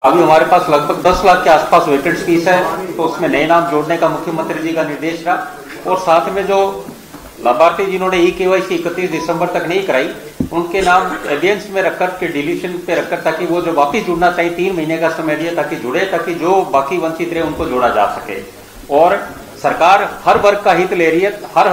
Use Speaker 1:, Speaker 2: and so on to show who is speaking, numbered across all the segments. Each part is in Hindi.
Speaker 1: अभी हमारे पास लगभग 10 लाख के आसपास वेकेंट स्पीस है, तो उसमें नए नाम जोड़ने का मुख्यमंत्री जी का निर्देश रहा। और साथ में जो लाभार्थी जिन्होंने ई-केवाईसी 31 दिसंबर तक नहीं कराई, उनके नाम एविडेंस में रखकर के डिलीशन पे रखकर, ताकि वो जो वापिस जुड़ना चाहिए 3 महीने का समय दिया ताकि जुड़े, ताकि जो बाकी वंचित रहे उनको जोड़ा जा सके। और सरकार हर वर्ग का हित ले रही है, हर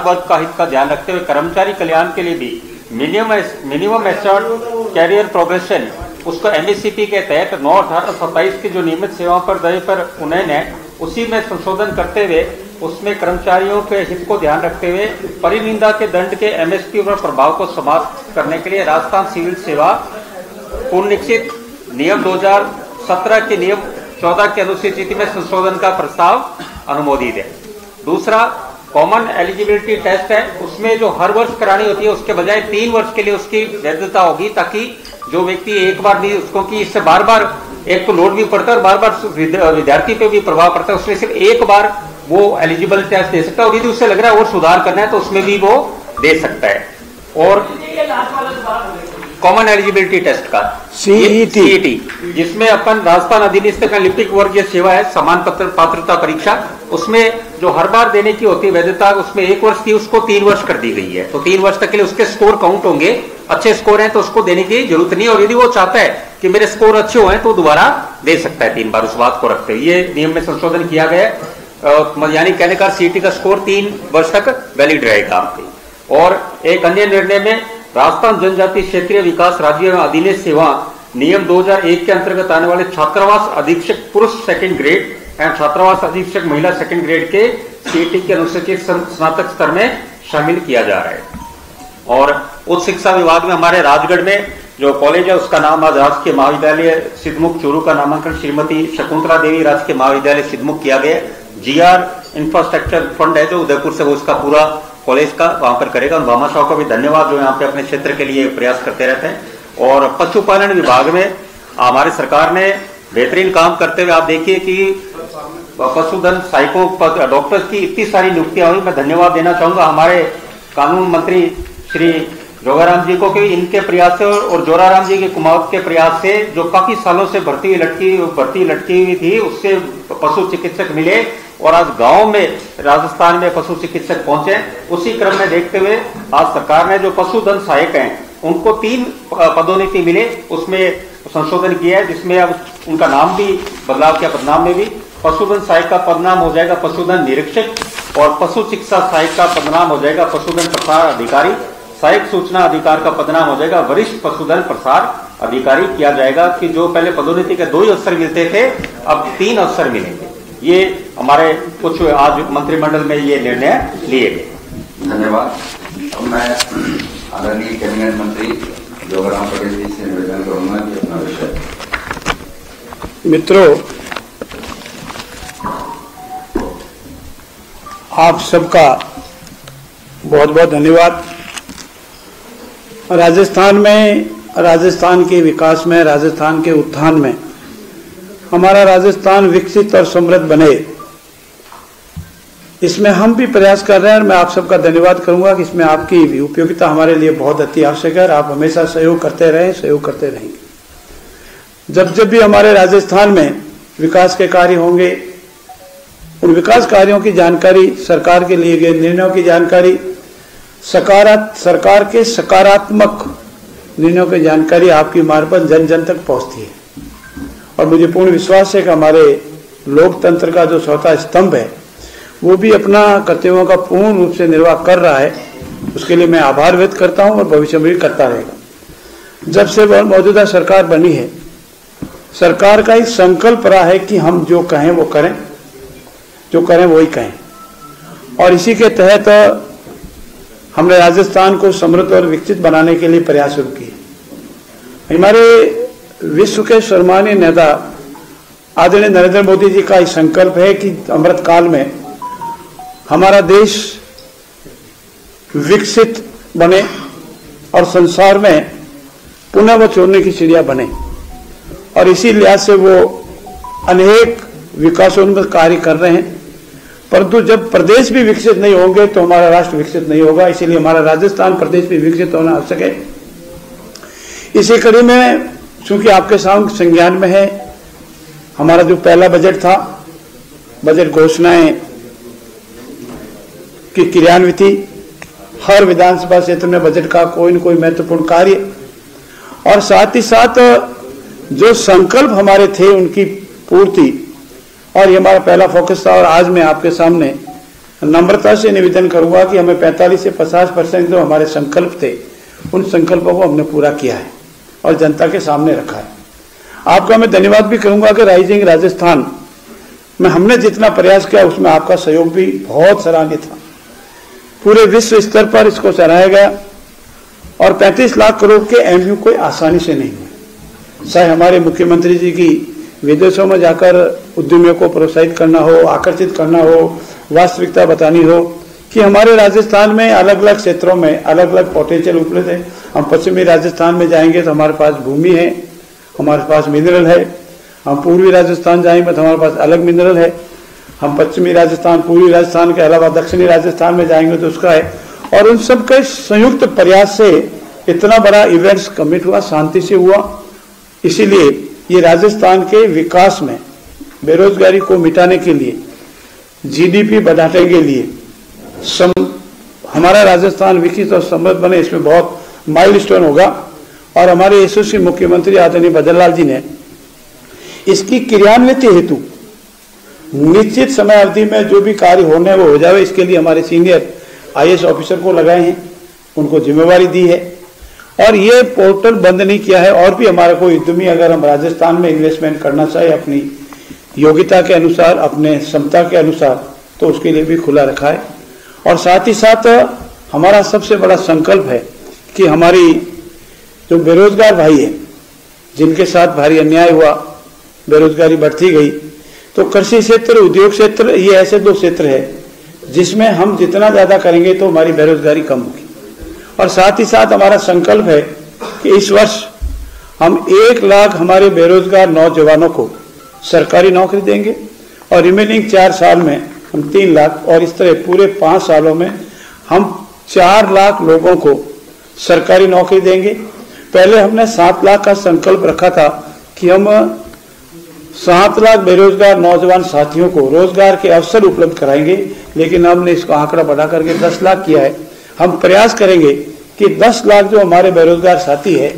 Speaker 1: वर्ग का हित का ध्यान रखते हुए कर्मचारी कल्याण के लिए भी मिनिमम एश्योर्ड कैरियर प्रोग्रेशन, उसको एमएससीपी के तहत 9/18/27 की जो नियमित सेवाओं पर दे पर उन्होंने उसी में संशोधन करते हुए उसमें कर्मचारियों के हित को ध्यान रखते हुए परिनिंदा के दंड के एमएसपी पर प्रभाव को समाप्त करने के लिए राजस्थान सिविल सेवा पुनरीक्षित नियम 2017 के नियम 14 की अनुसूची में संशोधन का प्रस्ताव अनुमोदित है। दूसरा कॉमन एलिजिबिलिटी टेस्ट है, उसमें जो हर वर्ष करानी होती है उसके बजाय 3 वर्ष के लिए उसकी वैधता होगी, ताकि जो व्यक्ति एक बार नहीं, उसको कि इससे बार बार एक तो लोड भी पड़ता है और बार बार विद्यार्थी पे भी प्रभाव पड़ता है, उसमें सिर्फ एक बार वो एलिजिबल टेस्ट दे सकता है और यदि उससे लग रहा है और सुधार करना है तो उसमें भी वो दे सकता है। और कॉमन एलिजिबिलिटी टेस्ट का सीईटी, जिसमें अपन राजस्थान अधिनियम का लिपिक वर्गीय सेवा है समान पात्रता परीक्षा, उसमें जो हर बार देने की होती है वैधता, उसमें 1 वर्ष की उसको 3 वर्ष कर दी गई है। तो 3 वर्ष तक के लिए उसके स्कोर काउंट होंगे, अच्छे स्कोर हैं तो उसको देने की जरूरत नहीं है, और यदि वो चाहता है कि मेरे स्कोर अच्छे हुए तो दोबारा दे सकता है 3 बार, उस बात को रखते हुए ये नियम में संशोधन किया गया है। यानी कहने का सीईटी का स्कोर 3 वर्ष तक वैलिड रहेगा। और एक अन्य निर्णय में राजस्थान जनजाति क्षेत्रीय विकास राज्य अधिनियम सेवा नियम 2001 के अंतर्गत आने वाले छात्रावास अधीक्षक पुरुष 2nd ग्रेड एवं छात्रावास अधीक्षक महिला 2nd ग्रेड के सीईटी के अनुसूचित स्नातक स्तर में शामिल किया जा रहा है। और उच्च शिक्षा विभाग में हमारे राजगढ़ में जो कॉलेज है उसका नाम आज राजकीय महाविद्यालय सिद्धमुख चूरू का नामांकन श्रीमती शकुंतला देवी राजकीय महाविद्यालय सिद्धमुख किया गया। जीआर इंफ्रास्ट्रक्चर फंड है जो उदयपुर से वो उसका पूरा कॉलेज का वहां पर करेगा। और भामाशाह को भी धन्यवाद जो यहाँ पे अपने क्षेत्र के लिए प्रयास करते रहते हैं। और पशुपालन विभाग में हमारी सरकार ने बेहतरीन काम करते हुए आप देखिए कि पशुधन सहायकों डॉक्टर्स की इतनी सारी नियुक्तियां हुई। मैं धन्यवाद देना चाहूंगा हमारे कानून मंत्री श्री जोगाराम जी को कि इनके प्रयास से और जोराराम जी के कुमावत के प्रयास से जो काफी सालों से भर्ती लटकी हुई थी उससे पशु चिकित्सक मिले और आज गांव में राजस्थान में पशु चिकित्सक पहुंचे। उसी क्रम में देखते हुए आज सरकार ने जो पशुधन सहायक हैं उनको 3 पदोन्नति मिले, उसमें संशोधन किया है जिसमें अब उनका नाम भी बदलाव किया। पदनाम में भी पशुधन सहायक का पदनाम हो जाएगा पशुधन निरीक्षक और पशु चिकित्सा सहायक का पदनाम हो जाएगा पशुधन प्रसार अधिकारी, सहायक सूचना अधिकार का पदनाम हो जाएगा वरिष्ठ पशुधन प्रसार अधिकारी किया जाएगा। कि जो पहले पदोन्नति के 2 ही अवसर मिलते थे अब 3 अवसर मिलेंगे। ये हमारे कुछ आज मंत्रिमंडल में ये निर्णय लिए गए।
Speaker 2: धन्यवाद। मैं आदरणीय कैबिनेट मंत्री जोगाराम पटेल जी से निवेदन करूंगा कि अपना विषय।
Speaker 3: मित्रों, आप सबका बहुत बहुत धन्यवाद। राजस्थान में, राजस्थान के विकास में, राजस्थान के उत्थान में हमारा राजस्थान विकसित और समृद्ध बने, इसमें हम भी प्रयास कर रहे हैं। और मैं आप सबका धन्यवाद करूंगा कि इसमें आपकी भी उपयोगिता हमारे लिए बहुत अति आवश्यक है। आप हमेशा सहयोग करते रहें, सहयोग करते रहेंगे। जब जब भी हमारे राजस्थान में विकास के कार्य होंगे, उन विकास कार्यों की जानकारी, सरकार के लिए गए निर्णयों की जानकारी, सरकार के सकारात्मक निर्णयों की जानकारी आपकी मार्फत जन जन तक पहुंचती है। और मुझे पूर्ण विश्वास है कि हमारे लोकतंत्र का जो चौथा स्तंभ है वो भी अपना कर्तव्यों का पूर्ण रूप से निर्वाह कर रहा है। उसके लिए मैं आभार व्यक्त करता हूं और भविष्य में भी करता रहेगा। जब से मौजूदा सरकार बनी है, सरकार का एक संकल्प रहा है कि हम जो कहें वो करें, जो करें वही कहें। और इसी के तहत हमने राजस्थान को समृद्ध और विकसित बनाने के लिए प्रयास शुरू किए। हमारे विश्व के सम्मानीय नेता आदरणीय नरेंद्र मोदी जी का संकल्प है कि अमृत काल में हमारा देश विकसित बने और संसार में पुनः वो चोरने की चिड़िया बने। और इसी लिहाज से वो अनेक विकासोन्मुख कार्य कर रहे हैं। परंतु जब प्रदेश भी विकसित नहीं होंगे तो हमारा राष्ट्र विकसित नहीं होगा। इसीलिए हमारा राजस्थान प्रदेश भी विकसित होना आवश्यक है। इसी कड़ी में चूंकि आपके सामने संज्ञान में है हमारा जो पहला बजट था, बजट घोषणाएं की क्रियान्विति, हर विधानसभा क्षेत्र में बजट का कोई न कोई महत्वपूर्ण कार्य, और साथ ही साथ जो संकल्प हमारे थे उनकी पूर्ति, और ये हमारा पहला फोकस था। और आज मैं आपके सामने नम्रता से निवेदन करूंगा कि हमें 45 से 50% जो हमारे संकल्प थे उन संकल्पों को हमने पूरा किया है और जनता के सामने रखा है। आपका मैं धन्यवाद भी करूंगा कि राइजिंग राजस्थान में हमने जितना प्रयास किया उसमें आपका सहयोग भी बहुत सराहनीय था। पूरे विश्व स्तर पर इसको सराहा गया और 35 लाख करोड़ के एमयू कोई आसानी से नहीं हुए। चाहे हमारे मुख्यमंत्री जी की विदेशों में जाकर उद्यमियों को प्रोत्साहित करना हो, आकर्षित करना हो, वास्तविकता बतानी हो कि हमारे राजस्थान में अलग अलग क्षेत्रों में अलग अलग पोटेंशियल उपलब्ध है। हम पश्चिमी राजस्थान में जाएंगे तो हमारे पास भूमि है, हमारे पास मिनरल है। हम पूर्वी राजस्थान जाएंगे तो हमारे पास अलग मिनरल है। हम पश्चिमी राजस्थान, पूर्वी राजस्थान के अलावा दक्षिणी राजस्थान में जाएंगे तो उसका है। और उन सबके संयुक्त प्रयास से इतना बड़ा इवेंट्स कमिट हुआ, शांति से हुआ। इसीलिए ये राजस्थान के विकास में, बेरोजगारी को मिटाने के लिए, जीडीपी बढ़ाने के लिए, हमारा राजस्थान विकसित और समृद्ध बने, इसमें बहुत माइलस्टोन होगा। और हमारे यशस्वी मुख्यमंत्री आदरणीय भजनलाल जी ने इसकी क्रियान्विति हेतु निश्चित समय अवधि में जो भी कार्य होने वो हो जाए, इसके लिए हमारे सीनियर आईएएस ऑफिसर को लगाए हैं, उनको जिम्मेवारी दी है। और ये पोर्टल बंद नहीं किया है। और भी हमारा कोई उद्यमी अगर हम राजस्थान में इन्वेस्टमेंट करना चाहे अपनी योग्यता के अनुसार, अपने क्षमता के अनुसार, तो उसके लिए भी खुला रखा है। और साथ ही साथ हमारा सबसे बड़ा संकल्प है कि हमारी जो बेरोजगार भाई है, जिनके साथ भारी अन्याय हुआ, बेरोजगारी बढ़ती गई, तो कृषि क्षेत्र, उद्योग क्षेत्र, ये ऐसे दो क्षेत्र है जिसमें हम जितना ज्यादा करेंगे तो हमारी बेरोजगारी कम होगी। और साथ ही साथ हमारा संकल्प है कि इस वर्ष हम 1 लाख हमारे बेरोजगार नौजवानों को सरकारी नौकरी देंगे और रिमेनिंग 4 साल में हम 3 लाख, और इस तरह पूरे 5 सालों में हम 4 लाख लोगों को सरकारी नौकरी देंगे। पहले हमने 7 लाख का संकल्प रखा था कि हम 7 लाख बेरोजगार नौजवान साथियों को रोजगार के अवसर उपलब्ध कराएंगे, लेकिन हमने इसको आंकड़ा बढ़ा करके 10 लाख किया है। हम प्रयास करेंगे कि 10 लाख जो हमारे बेरोजगार साथी है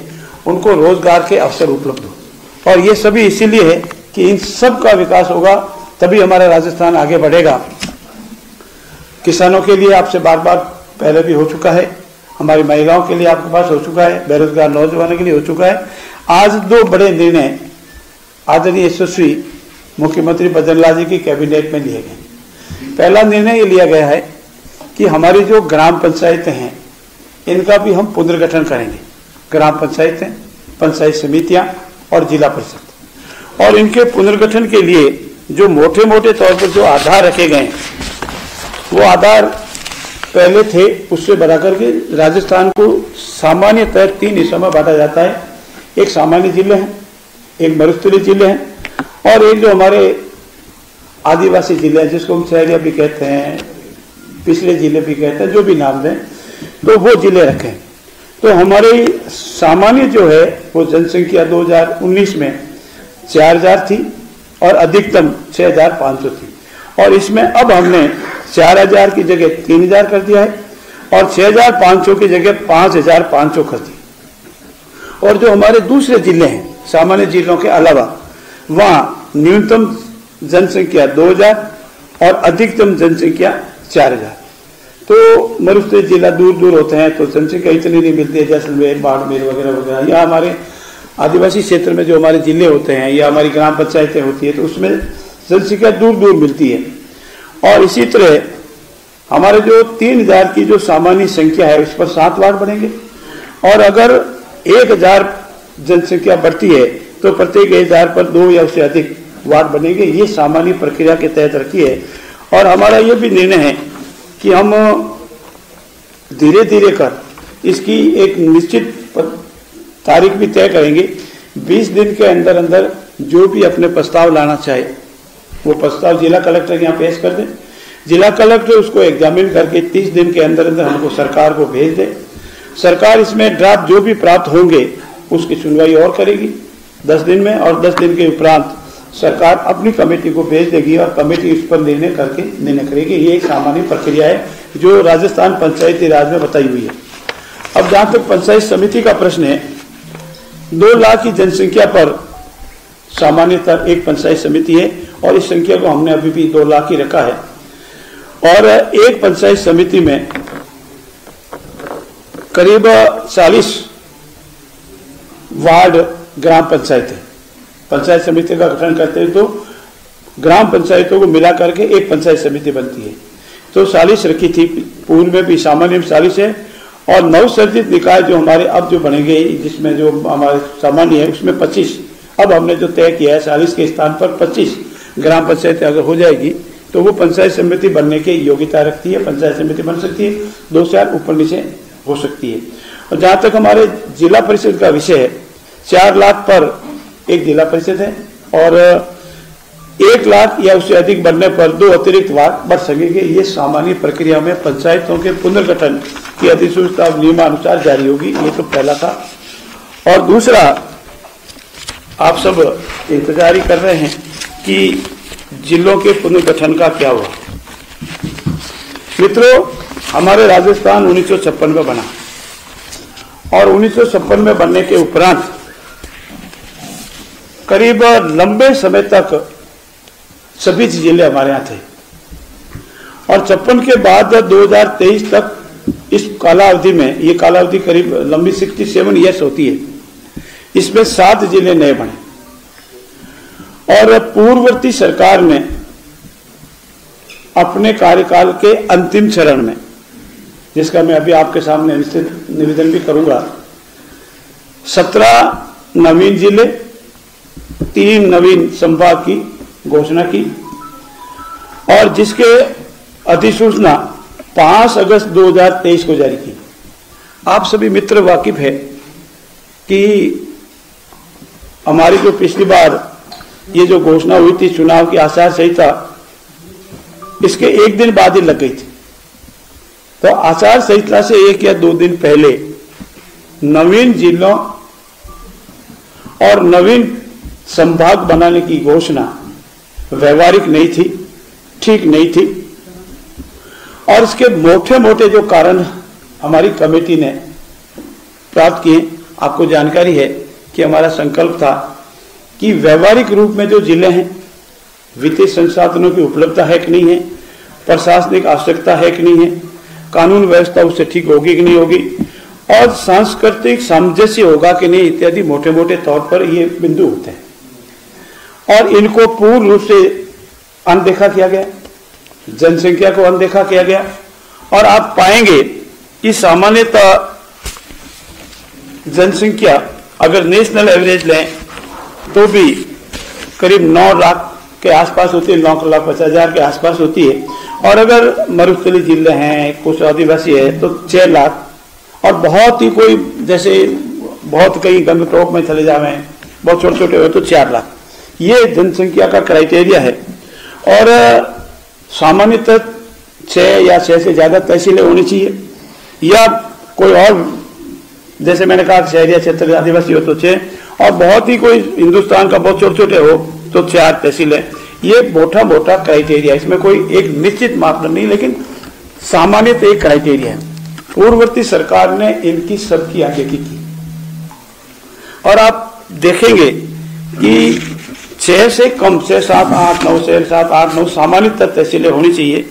Speaker 3: उनको रोजगार के अवसर उपलब्ध हो। और ये सभी इसीलिए है कि इन सब का विकास होगा, तभी हमारा राजस्थान आगे बढ़ेगा। किसानों के लिए आपसे बार बार पहले भी हो चुका है, हमारी महिलाओं के लिए आपके पास हो चुका है, बेरोजगार नौजवानों के लिए हो चुका है। आज 2 बड़े निर्णय आदरणीय यशस्वी मुख्यमंत्री भजनलाल जी की कैबिनेट में लिए गए। पहला निर्णय ये लिया गया है कि हमारी जो ग्राम पंचायतें हैं इनका भी हम पुनर्गठन करेंगे। ग्राम पंचायतें, पंचायत समितियां और जिला परिषद, और इनके पुनर्गठन के लिए जो मोटे मोटे तौर पर जो आधार रखे गए वो आधार पहले थे उससे बढ़ाकर के राजस्थान को सामान्यतः 3 हिस्सों में बांटा जाता है। एक सामान्य जिले हैं, एक मरुस्थलीय जिले हैं, और एक जो हमारे आदिवासी जिले हैं जिसको हम शहरिया भी कहते हैं, पिछले जिले भी कहते हैं, जो भी नाम दें, तो वो जिले रखें। तो हमारी सामान्य जो है वो जनसंख्या 2019 में 4000 थी और अधिकतम 6500 थी, और इसमें अब हमने 4000 की जगह 3000 कर दिया है और 6500 की जगह 5500 कर दी। और जो हमारे दूसरे जिले हैं सामान्य जिलों के अलावा, वहां न्यूनतम जनसंख्या 2000 और अधिकतम जनसंख्या 4000। तो मरुस्थलीय जिला दूर दूर होते हैं तो जनसंख्या इतनी नहीं मिलती है, जैसलमेर, बाड़मेर वगैरह वगैरह, या हमारे आदिवासी क्षेत्र में जो हमारे जिले होते हैं या हमारी ग्राम पंचायतें होती है तो उसमें जनसंख्या दूर दूर मिलती है। और इसी तरह हमारे जो 3000 की जो सामान्य संख्या है उस पर 7 वार्ड बनेंगे, और अगर 1000 जनसंख्या बढ़ती है तो प्रत्येक 1000 पर 2 या उससे अधिक वार्ड बनेंगे। ये सामान्य प्रक्रिया के तहत रखी है। और हमारा ये भी निर्णय है कि हम धीरे धीरे कर इसकी एक निश्चित तारीख भी तय करेंगे। 20 दिन के अंदर अंदर जो भी अपने प्रस्ताव लाना चाहे वो प्रस्ताव जिला कलेक्टर के यहाँ पेश कर दे। जिला कलेक्टर उसको एग्जामिन करके 30 दिन के अंदर अंदर हमको सरकार को भेज दे। सरकार इसमें ड्राफ्ट जो भी प्राप्त होंगे उसकी सुनवाई और करेगी 10 दिन में, और 10 दिन के उपरांत सरकार अपनी कमेटी को भेज देगी और कमेटी इस पर निर्णय करेगी। ये एक सामान्य प्रक्रिया है जो राजस्थान पंचायती राज में बताई हुई है। अब जहां तक पंचायत समिति का प्रश्न है, 2 लाख की जनसंख्या पर सामान्यतः एक पंचायत समिति है और इस संख्या को हमने अभी भी 2 लाख ही रखा है। और एक पंचायत समिति में करीब 40 वार्ड ग्राम पंचायत है। पंचायत समिति का गठन करते हैं तो ग्राम पंचायतों को मिला करके एक पंचायत समिति बनती है। तो 40 रखी थी, पूर्व में भी सामान्य में 40 है। और नवसर्जित निकाय जो हमारे अब जो बनेंगे, जिसमें जो हमारे सामान्य है उसमें 25, अब हमने जो तय किया है 40 के स्थान पर 25 ग्राम पंचायत अगर हो जाएगी तो वो पंचायत समिति बनने की योग्यता रखती है। पंचायत समिति बन सकती है, 2 से 8 ऊपर नीचे हो सकती है। और जहां तक हमारे जिला परिषद का विषय है, 4 लाख पर एक जिला परिषद है और 1 लाख या उससे अधिक बनने पर 2 अतिरिक्त वार्ड बढ़ सकेंगे। ये सामान्य प्रक्रिया में पंचायतों के पुनर्गठन की अधिसूचना नियमानुसार जारी होगी। ये तो पहला था। और दूसरा, आप सब इंतजार ही कर रहे हैं कि जिलों के पुनर्गठन का क्या हुआ। मित्रों, हमारे राजस्थान 1956 में बना और 1956 में बनने के उपरांत करीब लंबे समय तक सभी जिले हमारे यहाँ थे और 56 के बाद 2023 तक इस कालावधि में, ये कालावधि करीब लंबी 67 ईयर्स होती है, इसमें 7 जिले नए बने। और पूर्ववर्ती सरकार ने अपने कार्यकाल के अंतिम चरण में, जिसका मैं अभी आपके सामने विस्तृत निवेदन भी करूंगा, 17 नवीन जिले, 3 नवीन संभाग की घोषणा की और जिसके अधिसूचना 5 अगस्त 2023 को जारी की। आप सभी मित्र वाकिफ है कि हमारी जो पिछली बार ये जो घोषणा हुई थी चुनाव की आचार संहिता, इसके 1 दिन बाद ही लग गई थी। तो आचार संहिता से 1 या 2 दिन पहले नवीन जिलों और नवीन संभाग बनाने की घोषणा व्यवहारिक नहीं थी, ठीक नहीं थी। और इसके मोटे मोटे जो कारण हमारी कमेटी ने प्राप्त किए, आपको जानकारी है कि हमारा संकल्प था कि व्यवहारिक रूप में जो जिले हैं, वित्तीय संसाधनों की उपलब्धता है कि नहीं है, प्रशासनिक आवश्यकता है कि नहीं है, कानून व्यवस्था उससे ठीक होगी कि नहीं होगी और सांस्कृतिक सामंजस्य होगा कि नहीं, इत्यादि मोटे मोटे तौर पर ये बिंदु होते हैं। और इनको पूर्ण रूप से अनदेखा किया गया, जनसंख्या को अनदेखा किया गया। और आप पाएंगे कि सामान्यतः जनसंख्या अगर नेशनल एवरेज लें तो भी करीब 9 लाख के आसपास होती है, 9,50,000 के आसपास होती है। और अगर मरुस्थली जिले हैं, कुछ आदिवासी है तो 6 लाख, और बहुत ही कोई जैसे बहुत कई गंगटोक में चले जावे, बहुत छोटे छोटे हुए तो 4 लाख। ये जनसंख्या का क्राइटेरिया है। और सामान्यतः 6 या 6 से ज्यादा तहसीलें होनी चाहिए, या कोई और जैसे मैंने कहा शहरी क्षेत्र आदिवासी हो तो 6, और बहुत ही कोई हिंदुस्तान का बहुत छोटे छोटे हो तो 4 तहसीलें। ये मोटा मोटा क्राइटेरिया, इसमें कोई एक निश्चित मापदंड नहीं, लेकिन सामान्यतः एक क्राइटेरिया है। पूर्ववर्ती सरकार ने इनकी सबकी आगे की और आप देखेंगे कि 6 से कम, 6, 7, 8, 9, 6, 7, 8, 9 सामान्यतः तहसीलें होनी चाहिए।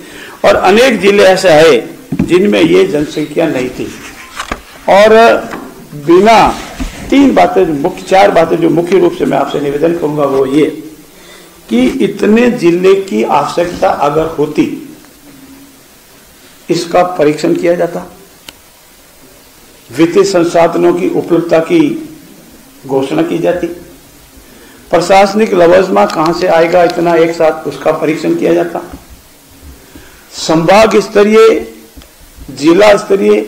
Speaker 3: और अनेक जिले ऐसे आए जिनमें ये जनसंख्या नहीं थी। और बिना 4 बातें जो मुख्य रूप से मैं आपसे निवेदन करूंगा वो ये कि इतने जिले की आवश्यकता अगर होती, इसका परीक्षण किया जाता, वित्तीय संसाधनों की उपलब्धता की घोषणा की जाती, प्रशासनिक लवाजमा कहां से आएगा इतना एक साथ, उसका परीक्षण किया जाता, संभाग स्तरीय, जिला स्तरीय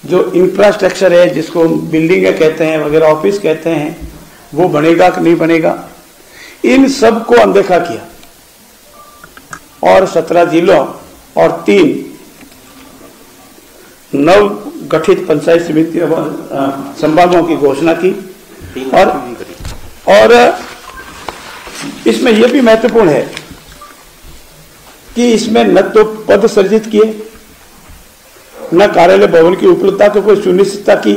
Speaker 3: जो इंफ्रास्ट्रक्चर है, जिसको बिल्डिंग कहते हैं वगैरह, ऑफिस कहते हैं, वो बनेगा कि नहीं बनेगा, इन सब को अनदेखा किया। और 17 जिलों और 3 नव गठित पंचायत समिति संभागों की घोषणा की। और इसमें यह भी महत्वपूर्ण है कि इसमें न तो पद सृजित किए, न कार्यालय भवन की उपलब्धता को कोई सुनिश्चितता की,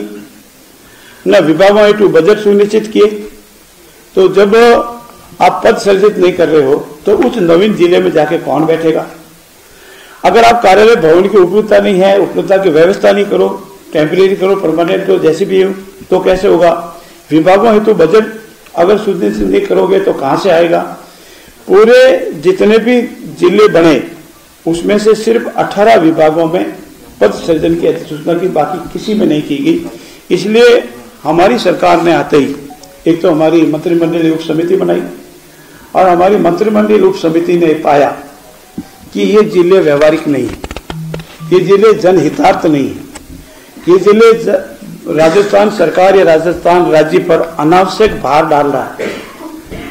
Speaker 3: न विभागों हेतु बजट सुनिश्चित किए। तो जब आप पद सृजित नहीं कर रहे हो तो उस नवीन जिले में जाके कौन बैठेगा? अगर आप कार्यालय भवन की उपलब्धता नहीं है, उपलब्धता की व्यवस्था नहीं करो, टेम्परेरी करो, परमानेंट करो, जैसे भी हो, तो कैसे होगा? विभागों हेतु बजट अगर सुनिश्चित नहीं करोगे तो कहां से आएगा? पूरे जितने भी जिले बने उसमें से सिर्फ 18 विभागों में पद सृजन की अधिसूचना की, बाकी किसी में नहीं की गई। इसलिए हमारी सरकार ने आते ही एक तो हमारी मंत्रिमंडलीय उप समिति बनाई और हमारी मंत्रिमंडलीय उप समिति ने पाया कि ये जिले व्यवहारिक नहीं है, ये जिले जनहितार्थ नहीं है, ये जिले राजस्थान सरकार या राजस्थान राज्य पर अनावश्यक भार डाल रहा है।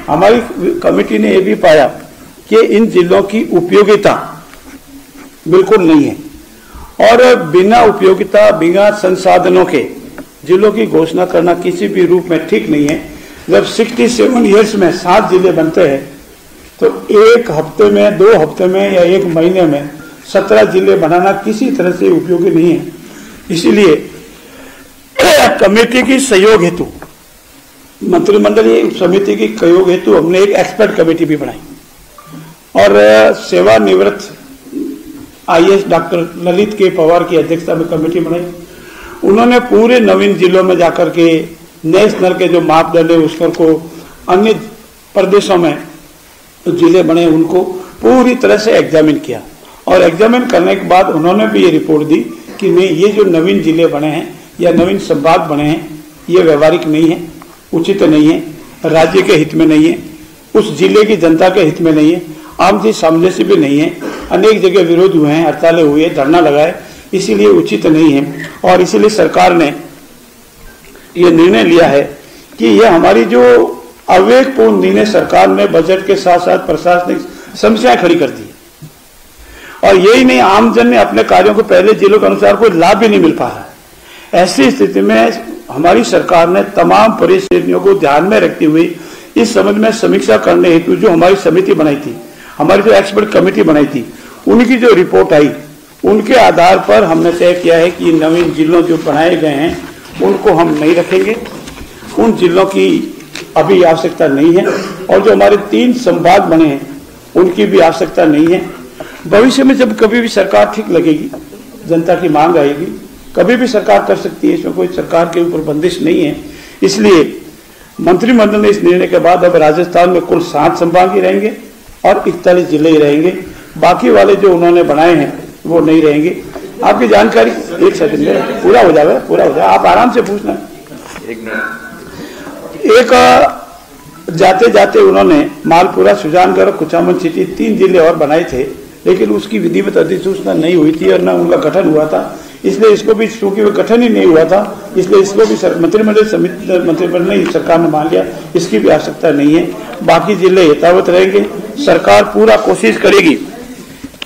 Speaker 3: हमारी कमेटी ने यह भी पाया कि इन जिलों की उपयोगिता बिल्कुल नहीं है और बिना उपयोगिता, बिना संसाधनों के जिलों की घोषणा करना किसी भी रूप में ठीक नहीं है। जब 67 ईयर्स में 7 जिले बनते हैं तो एक हफ्ते में, 2 हफ्ते में या 1 महीने में 17 जिले बनाना किसी तरह से उपयोगी नहीं है। इसीलिए कमेटी की सहयोग हेतु, मंत्रिमंडलीय समिति की सहयोग हेतु हमने एक एक्सपर्ट कमेटी भी बनाई और सेवानिवृत्त IAS डॉक्टर ललित के पवार की अध्यक्षता में कमेटी बनाई। उन्होंने पूरे नवीन जिलों में जाकर के नेशनल के जो मापदंड है उस पर को, अन्य प्रदेशों में जिले बने उनको पूरी तरह से एग्जामिन किया और एग्जामिन करने के बाद उन्होंने भी ये रिपोर्ट दी कि नहीं, ये जो नवीन जिले बने हैं या नवीन संभाग बने हैं ये व्यवहारिक नहीं है, उचित नहीं है, राज्य के हित में नहीं है, उस जिले की जनता के हित में नहीं है, आम जी सामने से भी नहीं है। अनेक जगह विरोध हुए हैं, हड़तालें हुई है, धरना लगाए, इसीलिए उचित नहीं है। और इसीलिए सरकार ने यह निर्णय लिया है कि यह हमारी जो अविवेकपूर्ण निर्णय सरकार ने बजट के साथ साथ प्रशासनिक समस्याएं खड़ी कर दी और यही नहीं, आमजन ने अपने कार्यों को पहले जिलों के अनुसार कोई लाभ भी नहीं मिल पा रहा है। ऐसी स्थिति में हमारी सरकार ने तमाम परिस्थितियों को ध्यान में रखते हुए इस संबंध में समीक्षा करने हेतु जो हमारी समिति बनाई थी, हमारी जो एक्सपर्ट कमेटी बनाई थी, उनकी जो रिपोर्ट आई उनके आधार पर हमने तय किया है कि नवीन जिलों जो बनाए गए हैं उनको हम नहीं रखेंगे, उन जिलों की अभी आवश्यकता नहीं है और जो हमारे 3 संभाग बने हैं उनकी भी आवश्यकता नहीं है। भविष्य में जब कभी भी सरकार ठीक लगेगी, जनता की मांग आएगी, कभी भी सरकार कर सकती है, इसमें कोई सरकार के ऊपर बंदिश नहीं है। इसलिए मंत्रिमंडल ने इस निर्णय के बाद अब राजस्थान में कुल 7 संभाग ही रहेंगे और 41 जिले ही रहेंगे, बाकी वाले जो उन्होंने बनाए हैं वो नहीं रहेंगे। आपकी जानकारी 1 सेकंड में पूरा हो जाएगा, आप आराम से पूछना। एक जाते जाते उन्होंने मालपुरा, सुजानगढ़, कुचामन सिटी 3 जिले और बनाए थे, लेकिन उसकी विधिवत अधिसूचना नहीं हुई थी और न उनका गठन हुआ था, इसलिए इसको भी, चूंकि वो गठन ही नहीं हुआ था, इसलिए इसको भी मंत्रिमंडल ने, सरकार ने मान लिया, इसकी भी आवश्यकता नहीं है। बाकी जिले यथावत रहेंगे। सरकार पूरा कोशिश करेगी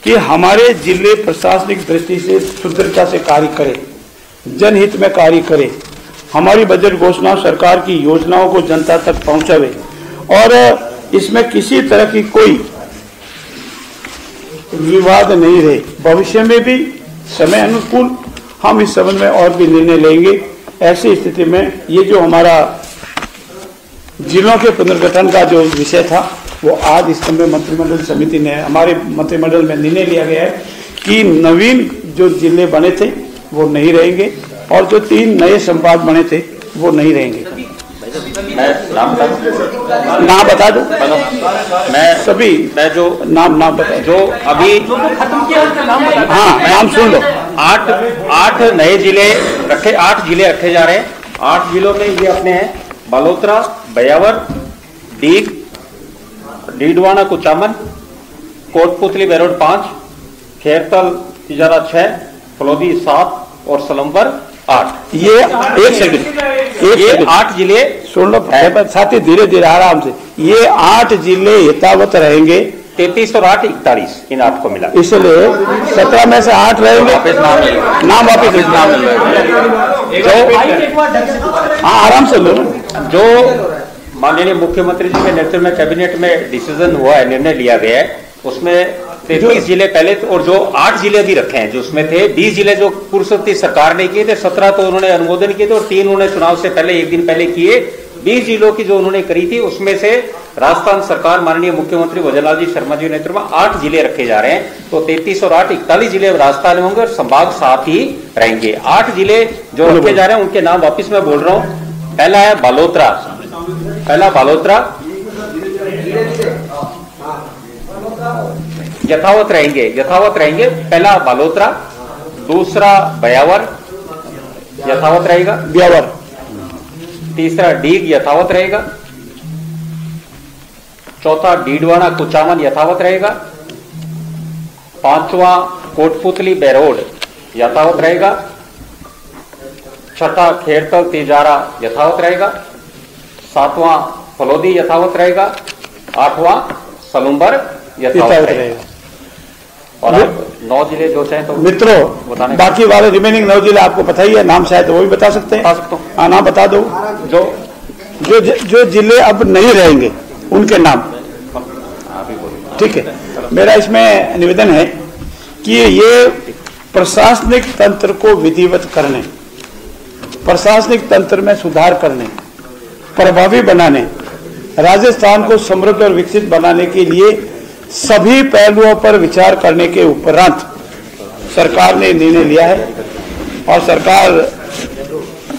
Speaker 3: कि हमारे जिले प्रशासनिक दृष्टि से सुदृढ़ता से कार्य करे, जनहित में कार्य करे, हमारी बजट घोषणा, सरकार की योजनाओं को जनता तक पहुंचावे और इसमें किसी तरह की कोई विवाद नहीं रहे। भविष्य में भी समय अनुकूल हम इस संबंध में और भी निर्णय लेंगे। ऐसी स्थिति में ये जो हमारा जिलों के पुनर्गठन का जो विषय था वो आज इस समय मंत्रिमंडल समिति ने, हमारे मंत्रिमंडल में निर्णय लिया गया है कि नवीन जो जिले बने थे वो नहीं रहेंगे और जो 3 नए संभाग बने थे वो नहीं रहेंगे। नाम बता दो, मैं जो नाम बता, जो अभी खत्म किया उसका नाम बता। हाँ, नाम सुन लो। 8 नए जिले रखे, 8 जिले रखे जा रहे हैं। 8 जिलों में ये अपने हैं बालोतरा, बयावर, डीग, डीडवाना, कुचामन, कोटपुतली बहरोड 5, खेरतल तिजारा 6, फलोदी 7 और सलम्बर 8। ये एक सेकंड 8 जिले सुन लो साथी, धीरे धीरे आराम से। ये 8 जिले यथावत रहेंगे, 33 और 8 41, इन 8 को मिला, इसलिए 17 में से 8 रहेंगे। नाम वापिस हाँ आराम से लो। जो
Speaker 1: माननीय मुख्यमंत्री जी के नेतृत्व में कैबिनेट में डिसीजन हुआ है, निर्णय लिया गया है, उसमें 33 जिले पहले और जो 8 जिले भी रखे हैं जो उसमें थे, 20 जिले जो पूर्व सरकार ने किए थे, 17 तो उन्होंने अनुमोदन किए थे और 3 उन्होंने चुनाव से पहले एक दिन पहले किए। 20 जिलों की जो उन्होंने करी थी उसमें से राजस्थान सरकार माननीय मुख्यमंत्री भजनलाल जी शर्मा जी के नेतृत्व में 8 जिले रखे जा रहे हैं। तो 33 और 8 41 जिले राजस्थान में होंगे और संभाग 7 ही रहेंगे। 8 जिले जो रखे जा रहे हैं उनके नाम वापिस मैं बोल रहा हूं। पहला है बालोतरा, यथावत रहेंगे। पहला बालोतरा, दूसरा बयावर यथावत रहेगा, तीसरा डीग यथावत रहेगा, चौथा डीडवाना कुचामन यथावत रहेगा, पांचवा कोटपुतली बेरोड यथावत रहेगा, छठा खेड़तल तिजारा यथावत रहेगा, सातवां फलोदी यथावत रहेगा, आठवां सलुम्बर यथावत रहेगा। और 9 जिले जो चाहे तो
Speaker 3: मित्रों, बाकी वाले रिमेनिंग 9 जिले आपको पता ही है, नाम शायद वो भी बता सकते हैं। हाँ, नाम बता दो। जो जिले अब नहीं रहेंगे उनके नाम। ठीक है, मेरा इसमें निवेदन है कि ये प्रशासनिक तंत्र को विधिवत करने, प्रशासनिक तंत्र में सुधार करने, प्रभावी बनाने, राजस्थान को समृद्ध और विकसित बनाने के लिए सभी पहलुओं पर विचार करने के उपरांत सरकार ने निर्णय लिया है और सरकार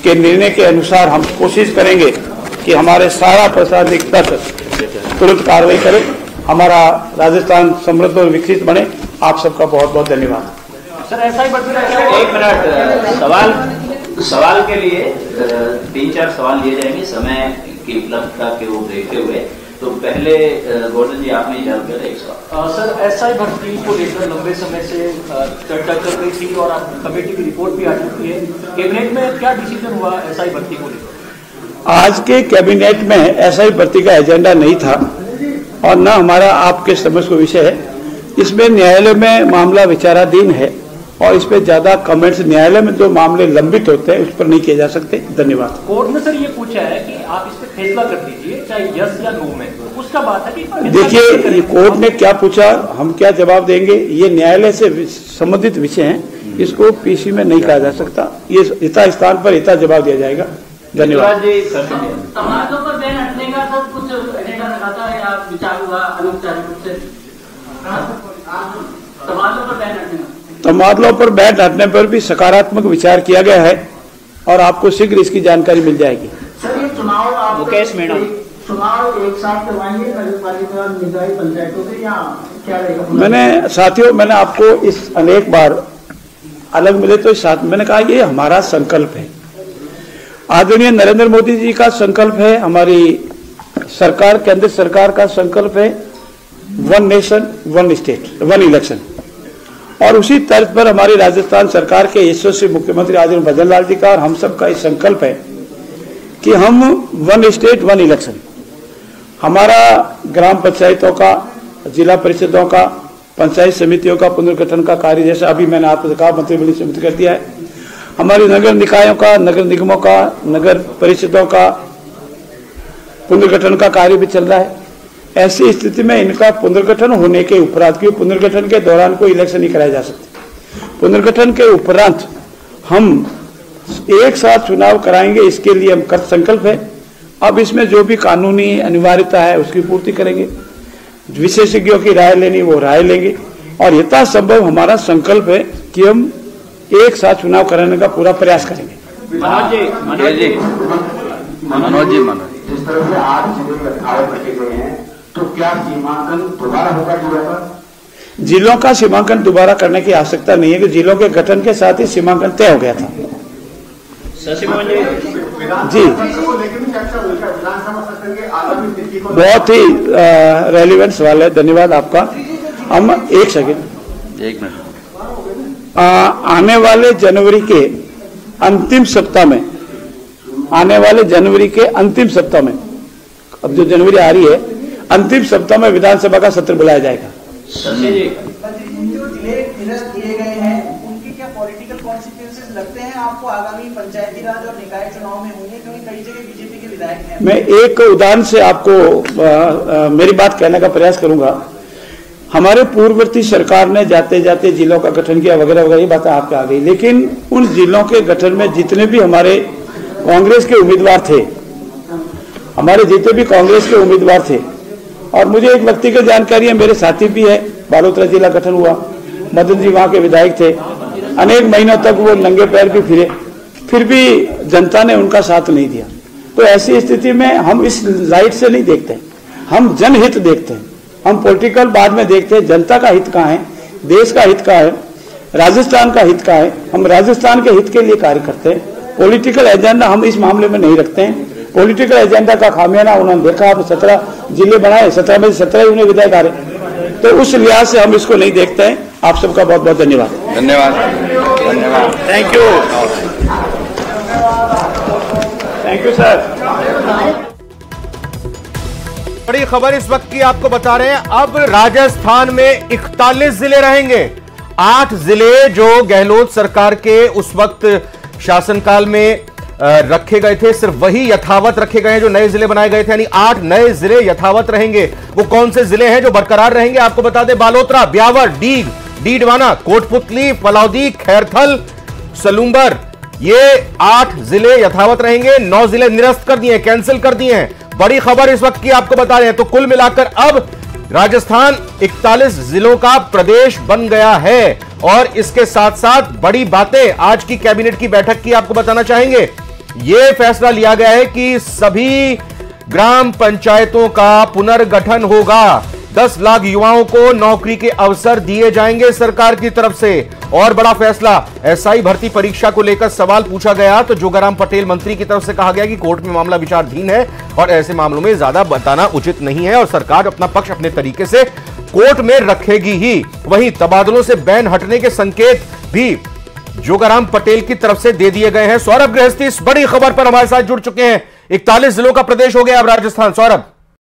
Speaker 3: के निर्णय के अनुसार हम कोशिश करेंगे कि हमारे सारा प्रशासनिक तंत्र तुरंत कार्रवाई करे, हमारा राजस्थान समृद्ध और विकसित बने। आप सबका बहुत बहुत धन्यवाद।
Speaker 4: सर, ऐसा ही एक मिनट सवाल के लिए 3-4 सवाल लिए जाएंगे समय की उपलब्धता के वो देखते हुए। तो पहले गोल्डन जी आपने चालू किया था एक सवाल।
Speaker 5: सर, एसआई भर्ती को लेकर लंबे समय से चर्चा चल रही थी और कमेटी की रिपोर्ट भी आ चुकी है। कैबिनेट में क्या डिसीजन हुआ एसआई भर्ती को लेकर?
Speaker 3: आज के कैबिनेट में एसआई भर्ती का एजेंडा नहीं था और न हमारा आपके समझ को विषय है। इसमें न्यायालय में मामला विचाराधीन है और इस पे ज्यादा कमेंट्स, न्यायालय में जो मामले लंबित होते हैं उस पर नहीं किए जा सकते। धन्यवाद।
Speaker 5: कोर्ट ने सर ये पूछा है कि आप इस पे फैसला कर दीजिए, चाहे यस या नो में, तो उसका बात है कि
Speaker 3: देखिए कोर्ट ने क्या पूछा, हम क्या जवाब देंगे, ये न्यायालय से संबंधित विषय हैं, इसको पीसी में नहीं कहा जा सकता। ये यथा स्थान पर यथा जवाब दिया जाएगा। धन्यवाद।
Speaker 6: तमादों पर बैन हटने का सब कुछ एजेंडा रखा था या विचार हुआ अनौपचारिक रूप से? तमादों पर बैन हटने का,
Speaker 3: तबादलों पर बैन हटने पर भी सकारात्मक विचार किया गया है और आपको शीघ्र इसकी जानकारी मिल जाएगी।
Speaker 6: सर, ये चुनाव आप
Speaker 5: मुकेश मैडम
Speaker 6: चुनाव एक साथ करवाएंगे नगर पालिका निकाय पंचायतों से या क्या रहेगा?
Speaker 3: मैंने आपको इस अनेक बार अलग मिले तो साथ मैंने कहा ये हमारा संकल्प है, आदरणीय नरेंद्र मोदी जी का संकल्प है, हमारी सरकार, केंद्र सरकार का संकल्प है, 1 नेशन 1 स्टेट 1 इलेक्शन। और उसी तर्ज पर हमारी राजस्थान सरकार के यशस्वी मुख्यमंत्री आदरणीय भजनलाल जी का और हम सब का ये संकल्प है कि हम 1 स्टेट 1 इलेक्शन, हमारा ग्राम पंचायतों का, जिला परिषदों का, पंचायत समितियों का पुनर्गठन का कार्य, जैसे अभी मैंने आपको कहा मंत्रिमंडल समिति कर दिया है, हमारी नगर निकायों का, नगर निगमों का, नगर परिषदों का पुनर्गठन का कार्य भी चल रहा है। ऐसी स्थिति में इनका पुनर्गठन होने के उपरांत, क्योंकि पुनर्गठन के दौरान कोई इलेक्शन नहीं कराए जा सकते, पुनर्गठन के उपरांत हम एक साथ चुनाव कराएंगे, इसके लिए हम कृत संकल्प है। अब इसमें जो भी कानूनी अनिवार्यता है उसकी पूर्ति करेंगे, विशेषज्ञों की राय लेनी वो राय लेंगे और यथासंभव हमारा संकल्प है कि हम एक साथ चुनाव कराने का पूरा प्रयास करेंगे।
Speaker 2: मनोज जी
Speaker 7: जिस तरह से 8 जिले रखे गए हैं, तो क्या सीमांकन दोबारा होगा जिलों का?
Speaker 3: जिलों का सीमांकन दोबारा करने की आवश्यकता नहीं है कि जिलों के गठन के साथ ही सीमांकन तय हो गया था। जी, बहुत ही रेलिवेंट सवाल है, धन्यवाद आपका। हम एक मिनट आने वाले जनवरी के अंतिम सप्ताह में, अब जो जनवरी आ रही है, अंतिम सप्ताह में विधानसभा का सत्र बुलाया जाएगा।
Speaker 6: जो जिले निरस्त किए गए हैं उनके क्या पॉलिटिकल कॉन्सिक्वेंसेस लगते हैं आपको आगामी पंचायती राज और निकाय चुनाव में होंगे? क्योंकि कई जगह बीजेपी के
Speaker 3: मैं एक उदाहरण से आपको मेरी बात कहने का प्रयास करूंगा। हमारे पूर्ववर्ती सरकार ने जाते जाते जिलों का गठन किया वगैरह वगैरह, ये बातें आपके आ गई, लेकिन उन जिलों के गठन में जितने भी हमारे कांग्रेस के उम्मीदवार थे, और मुझे एक व्यक्तिगत जानकारी है, मेरे साथी भी है, बालोतरा जिला गठन हुआ, मदन जी वहां के विधायक थे, अनेक महीनों तक वो नंगे पैर भी फिरे, फिर भी जनता ने उनका साथ नहीं दिया। तो ऐसी स्थिति में हम इस लाइट से नहीं देखते, हम जनहित देखते हैं, हम पॉलिटिकल बाद में देखते हैं जनता का हित कहाँ है, देश का हित कहाँ है, राजस्थान का हित कहाँ है। हम राजस्थान के हित के लिए कार्य करते हैं, पॉलिटिकल एजेंडा हम इस मामले में नहीं रखते हैं। पॉलिटिकल एजेंडा का खामियाना उन्होंने देखा, आप 17 जिले बनाए, 17 में 17 उन्हें विधायक आ रहे, तो उस लिहाज से हम इसको नहीं देखते हैं। आप सबका बहुत बहुत धन्यवाद।
Speaker 2: धन्यवाद, धन्यवाद,
Speaker 3: thank you, thank you sir.
Speaker 8: बड़ी खबर इस वक्त की आपको बता रहे हैं, अब राजस्थान में 41 जिले रहेंगे। 8 जिले जो गहलोत सरकार के उस वक्त शासनकाल में रखे गए थे, सिर्फ वही यथावत रखे गए हैं जो नए जिले बनाए गए थे, यानी 8 नए जिले यथावत रहेंगे। वो कौन से जिले हैं जो बरकरार रहेंगे आपको बता दें, बालोतरा, ब्यावर, डीग, डीडवाना, कोटपुतली, फलौदी, खैरथल, सलूंबर, ये 8 जिले यथावत रहेंगे। 9 जिले निरस्त कर दिए, कैंसिल कर दिए हैं। बड़ी खबर इस वक्त की आपको बता रहे हैं। तो कुल मिलाकर अब राजस्थान 41 जिलों का प्रदेश बन गया है। और इसके साथ साथ बड़ी बातें आज की कैबिनेट की बैठक की आपको बताना चाहेंगे। यह फैसला लिया गया है कि सभी ग्राम पंचायतों का पुनर्गठन होगा। 10 लाख युवाओं को नौकरी के अवसर दिए जाएंगे सरकार की तरफ से। और बड़ा फैसला, एसआई भर्ती परीक्षा को लेकर सवाल पूछा गया तो जोगाराम पटेल मंत्री की तरफ से कहा गया कि कोर्ट में मामला विचाराधीन है और ऐसे मामलों में ज्यादा बताना उचित नहीं है और सरकार अपना पक्ष अपने तरीके से कोर्ट में रखेगी ही। वहीं तबादलों से बैन हटने के संकेत भी जोगाराम पटेल की तरफ से दे दिए गए हैं। सौरभ गृहस्थी इस बड़ी खबर पर हमारे साथ जुड़ चुके हैं। 41 जिलों का प्रदेश हो गया अब राजस्थान। सौरभ।